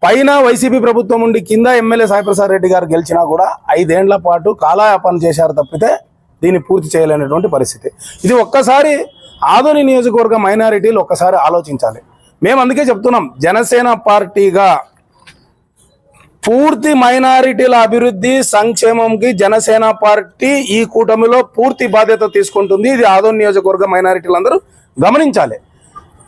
పైన వైసీపీ ప్రభుత్వం ఉండి కింద ఎమ్మెల్యే సాయిప్రసాద్ రెడ్డి గారు గెలిచినా కూడా 5 ఏళ్ల పాటు కాలయాపన చేశారు తప్పితే దీన్ని పూర్తి చేయలేనటువంటి పరిస్థితి. ఇది ఒక్కసారి ఆదోని నియోజకవర్గ మైనారిటీలు ఒక్కసారి ఆలోచించాలి. మేము అందుకే చెప్తున్నాం, జనసేన పార్టీగా పూర్తి మైనారిటీల అభివృద్ధి సంక్షేమంకి జనసేన పార్టీ ఈ కూటమిలో పూర్తి బాధ్యత తీసుకుంటుంది. ఇది ఆదోని నియోజకవర్గ మైనారిటీలు అందరూ గమనించాలి.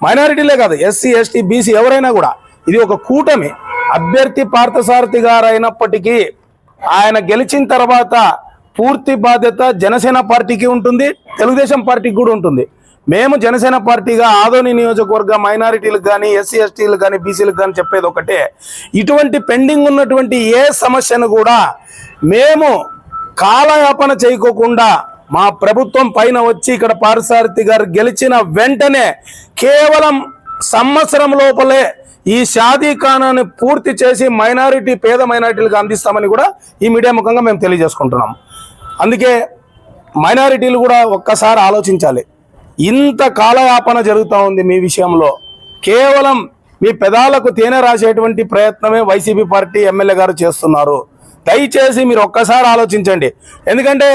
మైనారిటీలే కాదు, ఎస్సీ ఎస్టీ బీసీ ఎవరైనా కూడా ఇది ఒక కూటమి. అభ్యర్థి పార్థసారథి గారు అయినప్పటికీ ఆయన గెలిచిన తర్వాత పూర్తి బాధ్యత జనసేన పార్టీకి ఉంటుంది, తెలుగుదేశం పార్టీకి కూడా ఉంటుంది. మేము జనసేన పార్టీగా ఆదోని నియోజకవర్గ మైనారిటీలకు కానీ ఎస్సీ ఎస్టీలకు కానీ బీసీలకు కానీ చెప్పేది ఒకటే, ఇటువంటి పెండింగ్ ఉన్నటువంటి ఏ సమస్యను కూడా మేము కాలయాపన చేయకోకుండా మా ప్రభుత్వం పైన వచ్చి ఇక్కడ పార్థసారథి గారు గెలిచిన వెంటనే కేవలం సంవత్సరం లోపలే ఈ షాదీఖానాన్ని పూర్తి చేసి పేద మైనారిటీలకు అందిస్తామని కూడా ఈ మీడియా ముఖంగా మేము తెలియజేసుకుంటున్నాం. అందుకే మైనారిటీలు కూడా ఒక్కసారి ఆలోచించాలి. ఇంత కాలయాపన జరుగుతూ ఉంది మీ విషయంలో, కేవలం మీ పెదాలకు తేనె రాసేటువంటి ప్రయత్నమే వైసీపీ పార్టీ ఎమ్మెల్యే గారు చేస్తున్నారు. దయచేసి మీరు ఒక్కసారి ఆలోచించండి. ఎందుకంటే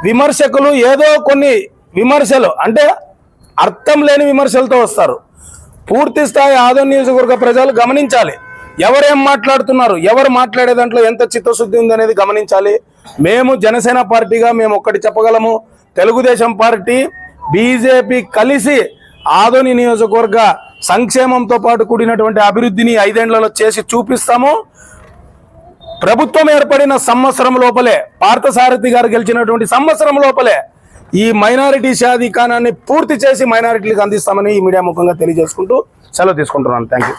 విమర్శకులు ఏదో కొన్ని విమర్శలు అంటే అర్థం లేని విమర్శలతో వస్తారు. పూర్తి స్థాయి ఆదోని నియోజకవర్గ ప్రజలు గమనించాలి, ఎవరేం మాట్లాడుతున్నారు, ఎవరు మాట్లాడే దాంట్లో ఎంత చిత్తశుద్ధి ఉందనేది గమనించాలి. మేము జనసేన పార్టీగా మేము ఒక్కటి చెప్పగలము, తెలుగుదేశం పార్టీ బీజేపీ కలిసి ఆదోని నియోజకవర్గ సంక్షేమంతో పాటు కూడినటువంటి అభివృద్ధిని 5 ఏళ్లలో చేసి చూపిస్తాము. ప్రభుత్వం ఏర్పడిన సంవత్సరం లోపలే, పార్థసారథి గారు గెలిచినటువంటి సంవత్సరం లోపలే ఈ మైనారిటీ షాదీఖానాన్ని పూర్తి చేసి మైనారిటీలకు అందిస్తామని ఈ మీడియా ముఖంగా తెలియజేసుకుంటూ సెలవు తీసుకుంటున్నాను. Thank you.